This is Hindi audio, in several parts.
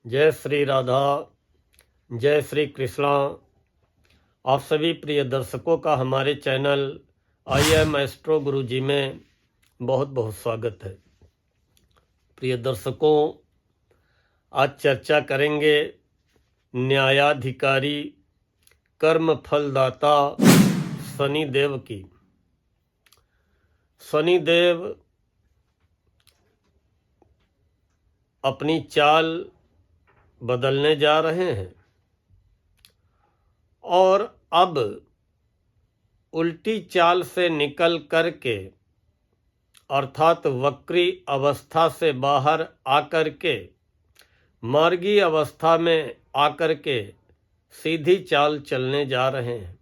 जय श्री राधा, जय श्री कृष्णा। आप सभी प्रिय दर्शकों का हमारे चैनल आई एम एस्ट्रो गुरु जी में बहुत बहुत स्वागत है। प्रिय दर्शकों, आज चर्चा करेंगे न्यायाधिकारी कर्म फलदाता शनिदेव की। शनिदेव अपनी चाल बदलने जा रहे हैं और अब उल्टी चाल से निकल करके अर्थात वक्री अवस्था से बाहर आकर के मार्गी अवस्था में आकर के सीधी चाल चलने जा रहे हैं।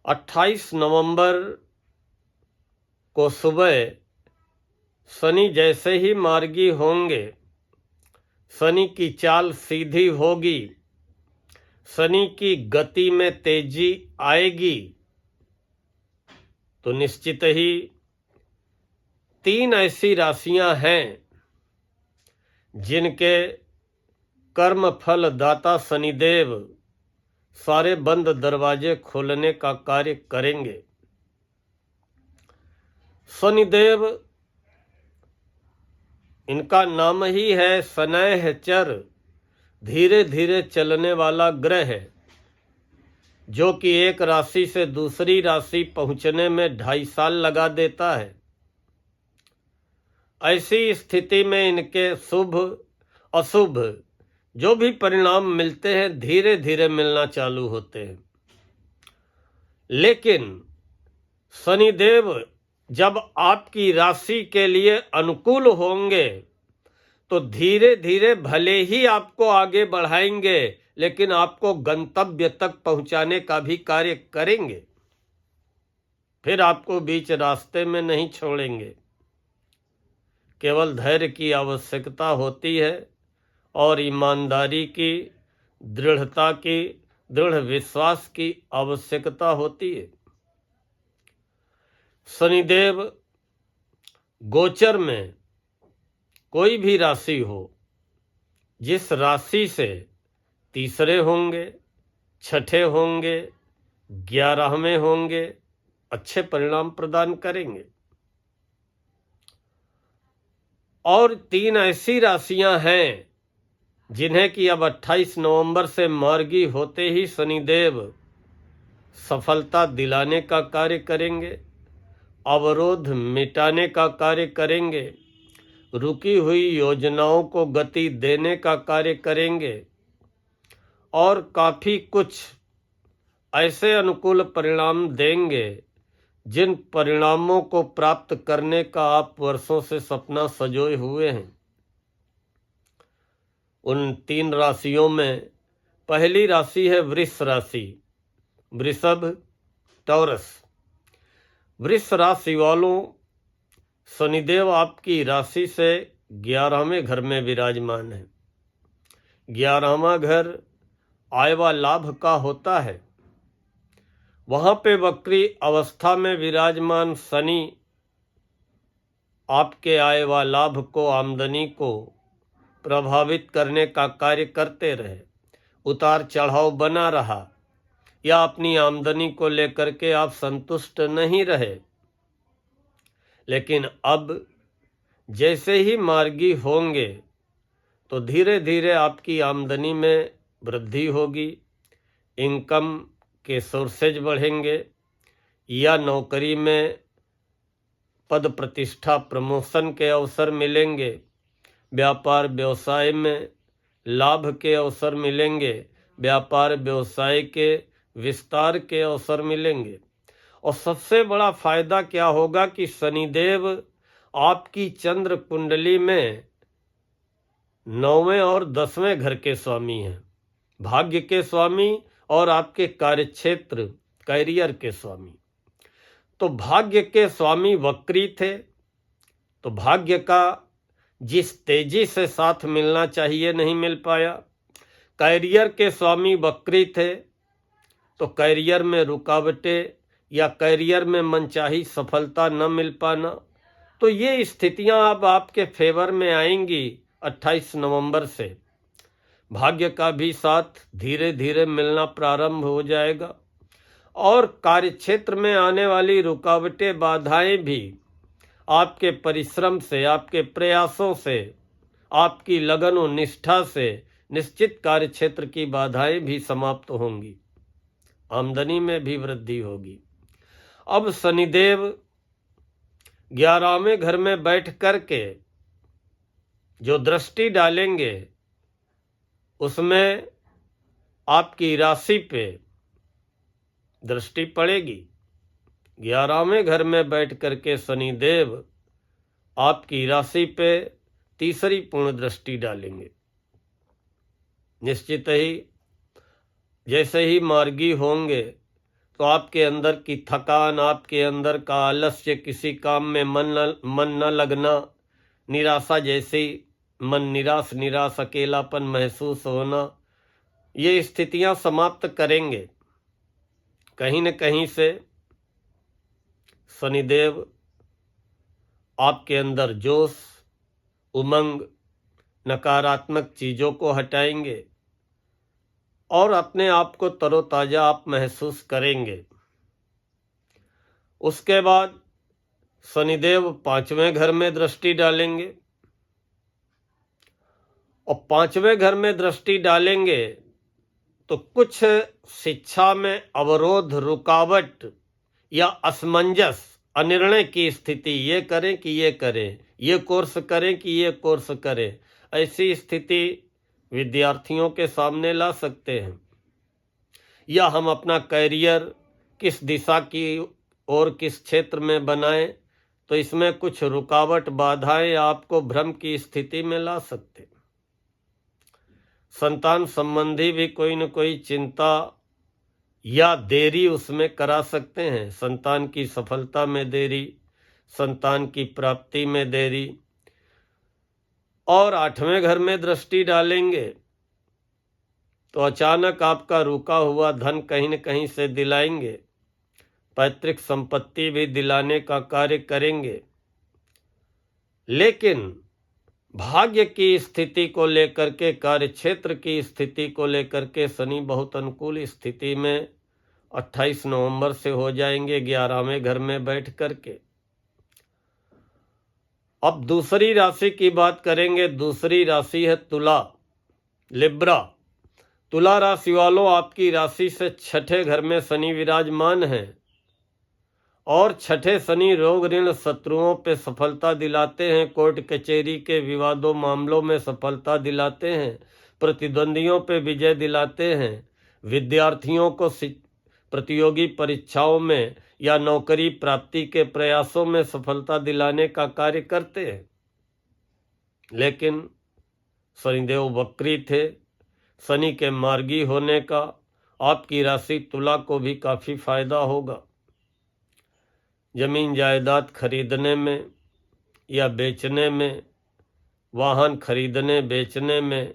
28 नवंबर को सुबह शनि जैसे ही मार्गी होंगे, शनि की चाल सीधी होगी, शनि की गति में तेजी आएगी, तो निश्चित ही 3 ऐसी राशियां हैं जिनके कर्म फल दाता शनिदेव सारे बंद दरवाजे खोलने का कार्य करेंगे। शनिदेव, इनका नाम ही है शनैःचर, धीरे धीरे चलने वाला ग्रह है, जो कि एक राशि से दूसरी राशि पहुंचने में 2.5 साल लगा देता है। ऐसी स्थिति में इनके शुभ अशुभ जो भी परिणाम मिलते हैं धीरे धीरे मिलना चालू होते हैं। लेकिन शनिदेव जब आपकी राशि के लिए अनुकूल होंगे तो धीरे धीरे भले ही आपको आगे बढ़ाएंगे, लेकिन आपको गंतव्य तक पहुंचाने का भी कार्य करेंगे। फिर आपको बीच रास्ते में नहीं छोड़ेंगे। केवल धैर्य की आवश्यकता होती है और ईमानदारी की, दृढ़ता की, दृढ़ विश्वास की आवश्यकता होती है। शनिदेव गोचर में कोई भी राशि हो, जिस राशि से तीसरे होंगे, छठे होंगे, 11वें होंगे, अच्छे परिणाम प्रदान करेंगे। और 3 ऐसी राशियां हैं जिन्हें कि अब 28 नवंबर से मार्गी होते ही शनिदेव सफलता दिलाने का कार्य करेंगे, अवरोध मिटाने का कार्य करेंगे, रुकी हुई योजनाओं को गति देने का कार्य करेंगे और काफ़ी कुछ ऐसे अनुकूल परिणाम देंगे जिन परिणामों को प्राप्त करने का आप वर्षों से सपना सजोए हुए हैं। उन 3 राशियों में पहली राशि है वृष राशि, वृषभ, टॉरस। वृष राशि वालों, शनिदेव आपकी राशि से 11वें घर में विराजमान है। 11वां घर आय व लाभ का होता है। वहां पे वक्री अवस्था में विराजमान शनि आपके आय व लाभ को, आमदनी को प्रभावित करने का कार्य करते रहे, उतार चढ़ाव बना रहा, या अपनी आमदनी को लेकर के आप संतुष्ट नहीं रहे। लेकिन अब जैसे ही मार्गी होंगे तो धीरे धीरे आपकी आमदनी में वृद्धि होगी, इनकम के सोर्सेज बढ़ेंगे, या नौकरी में पद प्रतिष्ठा प्रमोशन के अवसर मिलेंगे, व्यापार व्यवसाय में लाभ के अवसर मिलेंगे, व्यापार व्यवसाय के विस्तार के अवसर मिलेंगे। और सबसे बड़ा फायदा क्या होगा कि शनिदेव आपकी चंद्र कुंडली में 9वें और 10वें घर के स्वामी हैं, भाग्य के स्वामी और आपके कार्यक्षेत्र कैरियर के स्वामी। तो भाग्य के स्वामी वक्री थे, तो भाग्य का जिस तेजी से साथ मिलना चाहिए नहीं मिल पाया। कैरियर के स्वामी वक्री थे, तो कैरियर में रुकावटें या कैरियर में मनचाही सफलता न मिल पाना, तो ये स्थितियां अब आपके फेवर में आएंगी 28 नवंबर से भाग्य का भी साथ धीरे धीरे मिलना प्रारंभ हो जाएगा और कार्यक्षेत्र में आने वाली रुकावटें बाधाएं भी आपके परिश्रम से, आपके प्रयासों से, आपकी लगन और निष्ठा से निश्चित कार्यक्षेत्र की बाधाएं भी समाप्त होंगी। आमदनी में भी वृद्धि होगी। अब शनिदेव 11वें घर में बैठ करके जो दृष्टि डालेंगे उसमें आपकी राशि पे दृष्टि पड़ेगी। 11वें घर में बैठ करके शनिदेव आपकी राशि पे तीसरी पूर्ण दृष्टि डालेंगे। निश्चित ही जैसे ही मार्गी होंगे तो आपके अंदर की थकान, आपके अंदर का आलस्य, किसी काम में मन न लगना, निराशा जैसी, मन निराश निराश, अकेलापन महसूस होना, ये स्थितियां समाप्त करेंगे। कहीं न कहीं से शनिदेव आपके अंदर जोश, उमंग, नकारात्मक चीज़ों को हटाएंगे और अपने आप को तरोताज़ा आप महसूस करेंगे। उसके बाद शनिदेव 5वें घर में दृष्टि डालेंगे और 5वें घर में दृष्टि डालेंगे तो कुछ शिक्षा में अवरोध, रुकावट या असमंजस, अनिर्णय की स्थिति, ये करें कि ये करें, ये कोर्स करें कि ये कोर्स करें, ऐसी स्थिति विद्यार्थियों के सामने ला सकते हैं। या हम अपना कैरियर किस दिशा की और किस क्षेत्र में बनाएं, तो इसमें कुछ रुकावट, बाधाएं आपको भ्रम की स्थिति में ला सकते। संतान संबंधी भी कोई न कोई चिंता या देरी उसमें करा सकते हैं। संतान की सफलता में देरी, संतान की प्राप्ति में देरी। और 8वें घर में दृष्टि डालेंगे तो अचानक आपका रुका हुआ धन कहीं न कहीं से दिलाएंगे, पैतृक संपत्ति भी दिलाने का कार्य करेंगे। लेकिन भाग्य की स्थिति को लेकर के, कार्यक्षेत्र की स्थिति को लेकर के शनि बहुत अनुकूल स्थिति में 28 नवंबर से हो जाएंगे 11वें घर में बैठ करके। अब दूसरी राशि की बात करेंगे। दूसरी राशि है तुला, लिब्रा। तुला राशि वालों, आपकी राशि से 6ठे घर में शनि विराजमान है और 6ठे शनि रोग, ऋण, शत्रुओं पे सफलता दिलाते हैं, कोर्ट कचहरी के विवादों, मामलों में सफलता दिलाते हैं, प्रतिद्वंदियों पे विजय दिलाते हैं, विद्यार्थियों को प्रतियोगी परीक्षाओं में या नौकरी प्राप्ति के प्रयासों में सफलता दिलाने का कार्य करते हैं। लेकिन शनिदेव वक्री थे। शनि के मार्गी होने का आपकी राशि तुला को भी काफ़ी फायदा होगा। जमीन जायदाद खरीदने में या बेचने में, वाहन खरीदने बेचने में,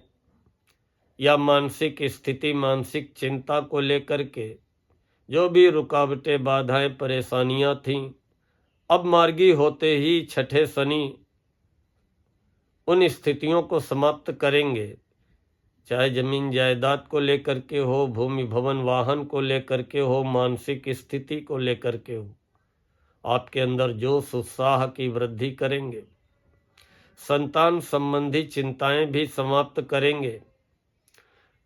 या मानसिक स्थिति, मानसिक चिंता को लेकर के जो भी रुकावटें, बाधाएं, परेशानियां थीं, अब मार्गी होते ही 6ठे शनि उन स्थितियों को समाप्त करेंगे। चाहे जमीन जायदाद को लेकर के हो, भूमि भवन वाहन को लेकर के हो, मानसिक स्थिति को लेकर के हो, आपके अंदर जोश, उत्साह की वृद्धि करेंगे। संतान संबंधी चिंताएं भी समाप्त करेंगे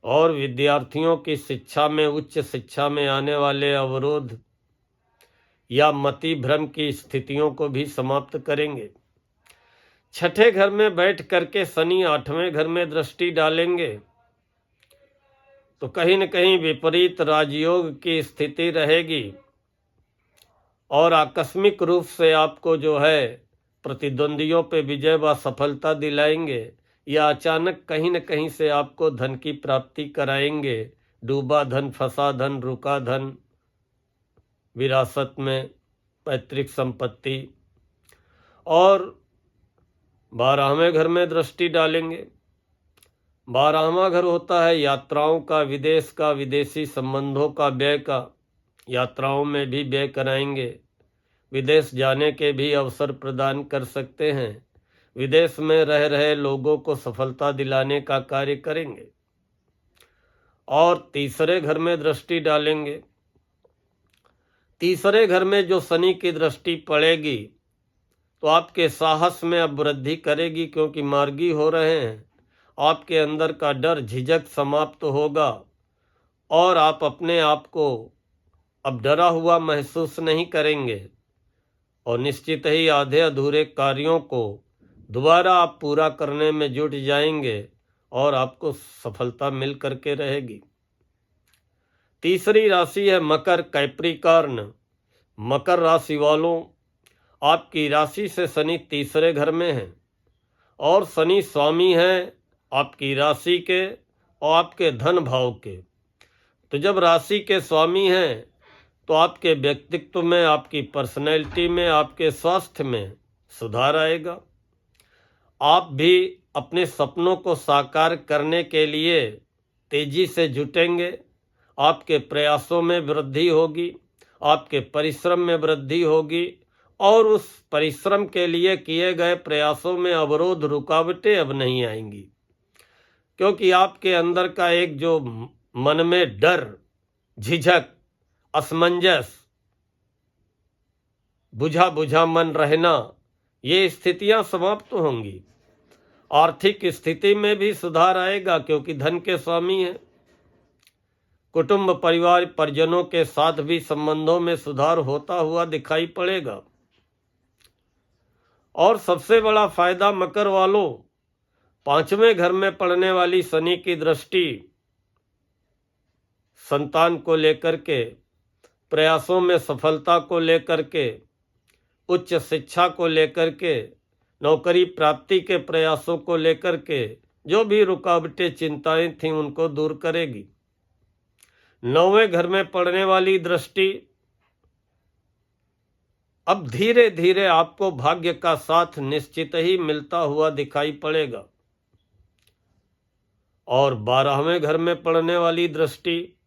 और विद्यार्थियों की शिक्षा में, उच्च शिक्षा में आने वाले अवरोध या मति भ्रम की स्थितियों को भी समाप्त करेंगे। 6ठे घर में बैठ करके शनि 8वें घर में दृष्टि डालेंगे तो कहीं न कहीं विपरीत राजयोग की स्थिति रहेगी और आकस्मिक रूप से आपको जो है प्रतिद्वंदियों पे विजय व सफलता दिलाएंगे या अचानक कहीं न कहीं से आपको धन की प्राप्ति कराएंगे। डूबा धन, फंसा धन, रुका धन, विरासत में पैतृक संपत्ति। और 12वें घर में दृष्टि डालेंगे। 12वां घर होता है यात्राओं का, विदेश का, विदेशी संबंधों का, व्यय का। यात्राओं में भी व्यय कराएंगे, विदेश जाने के भी अवसर प्रदान कर सकते हैं। विदेश में रह रहे लोगों को सफलता दिलाने का कार्य करेंगे। और तीसरे घर में दृष्टि डालेंगे। तीसरे घर में जो शनि की दृष्टि पड़ेगी तो आपके साहस में अब वृद्धि करेगी, क्योंकि मार्गी हो रहे हैं। आपके अंदर का डर झिझक समाप्त होगा और आप अपने आप को अब डरा हुआ महसूस नहीं करेंगे और निश्चित ही आधे अधूरे कार्यों को दोबारा आप पूरा करने में जुट जाएंगे और आपको सफलता मिल करके रहेगी। तीसरी राशि है मकर, कैप्रिकॉर्न। मकर राशि वालों, आपकी राशि से शनि तीसरे घर में है और शनि स्वामी है आपकी राशि के और आपके धन भाव के। तो जब राशि के स्वामी हैं तो आपके व्यक्तित्व में, आपकी पर्सनैलिटी में, आपके स्वास्थ्य में सुधार आएगा। आप भी अपने सपनों को साकार करने के लिए तेजी से जुटेंगे। आपके प्रयासों में वृद्धि होगी, आपके परिश्रम में वृद्धि होगी और उस परिश्रम के लिए किए गए प्रयासों में अवरोध, रुकावटें अब नहीं आएंगी, क्योंकि आपके अंदर का एक जो मन में डर, झिझक, असमंजस, बुझा बुझा मन रहना, ये स्थितियां समाप्त होंगी। आर्थिक स्थिति में भी सुधार आएगा, क्योंकि धन के स्वामी हैं। कुटुंब, परिवार, परिजनों के साथ भी संबंधों में सुधार होता हुआ दिखाई पड़ेगा। और सबसे बड़ा फायदा मकर वालों, पांचवें घर में पड़ने वाली शनि की दृष्टि संतान को लेकर के, प्रयासों में सफलता को लेकर के, उच्च शिक्षा को लेकर के, नौकरी प्राप्ति के प्रयासों को लेकर के जो भी रुकावटें, चिंताएं थीं उनको दूर करेगी। नौवें घर में पड़ने वाली दृष्टि अब धीरे धीरे आपको भाग्य का साथ निश्चित ही मिलता हुआ दिखाई पड़ेगा। और 12वें घर में पड़ने वाली दृष्टि,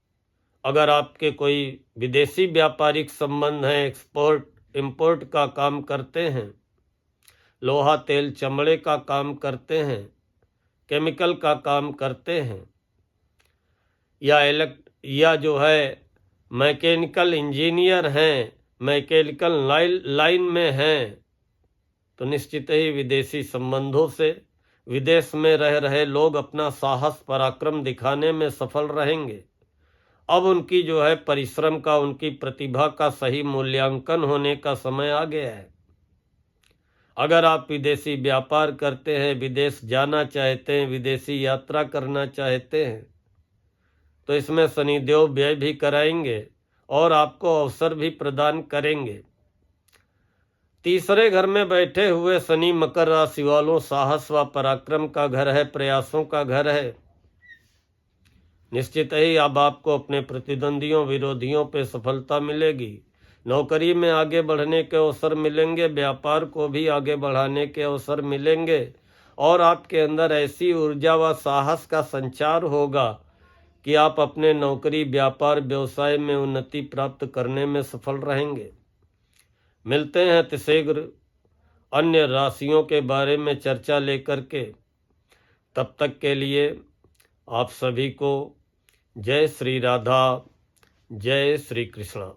अगर आपके कोई विदेशी व्यापारिक संबंध हैं, एक्सपोर्ट इंपोर्ट का काम करते हैं, लोहा तेल चमड़े का काम करते हैं, केमिकल का काम करते हैं, या जो है मैकेनिकल इंजीनियर हैं, मैकेनिकल लाइन में हैं, तो निश्चित ही विदेशी संबंधों से विदेश में रह रहे लोग अपना साहस, पराक्रम दिखाने में सफल रहेंगे। अब उनकी जो है परिश्रम का, उनकी प्रतिभा का सही मूल्यांकन होने का समय आ गया है। अगर आप विदेशी व्यापार करते हैं, विदेश जाना चाहते हैं, विदेशी यात्रा करना चाहते हैं, तो इसमें शनिदेव व्यय भी कराएंगे और आपको अवसर भी प्रदान करेंगे। तीसरे घर में बैठे हुए शनि मकर राशि वालों, साहस व पराक्रम का घर है, प्रयासों का घर है। निश्चित ही अब आपको अपने प्रतिद्वंदियों, विरोधियों पे सफलता मिलेगी। नौकरी में आगे बढ़ने के अवसर मिलेंगे, व्यापार को भी आगे बढ़ाने के अवसर मिलेंगे और आपके अंदर ऐसी ऊर्जा व साहस का संचार होगा कि आप अपने नौकरी, व्यापार, व्यवसाय में उन्नति प्राप्त करने में सफल रहेंगे। मिलते हैं अतिशीघ्र अन्य राशियों के बारे में चर्चा लेकर के। तब तक के लिए आप सभी को जय श्री राधा, जय श्री कृष्णा।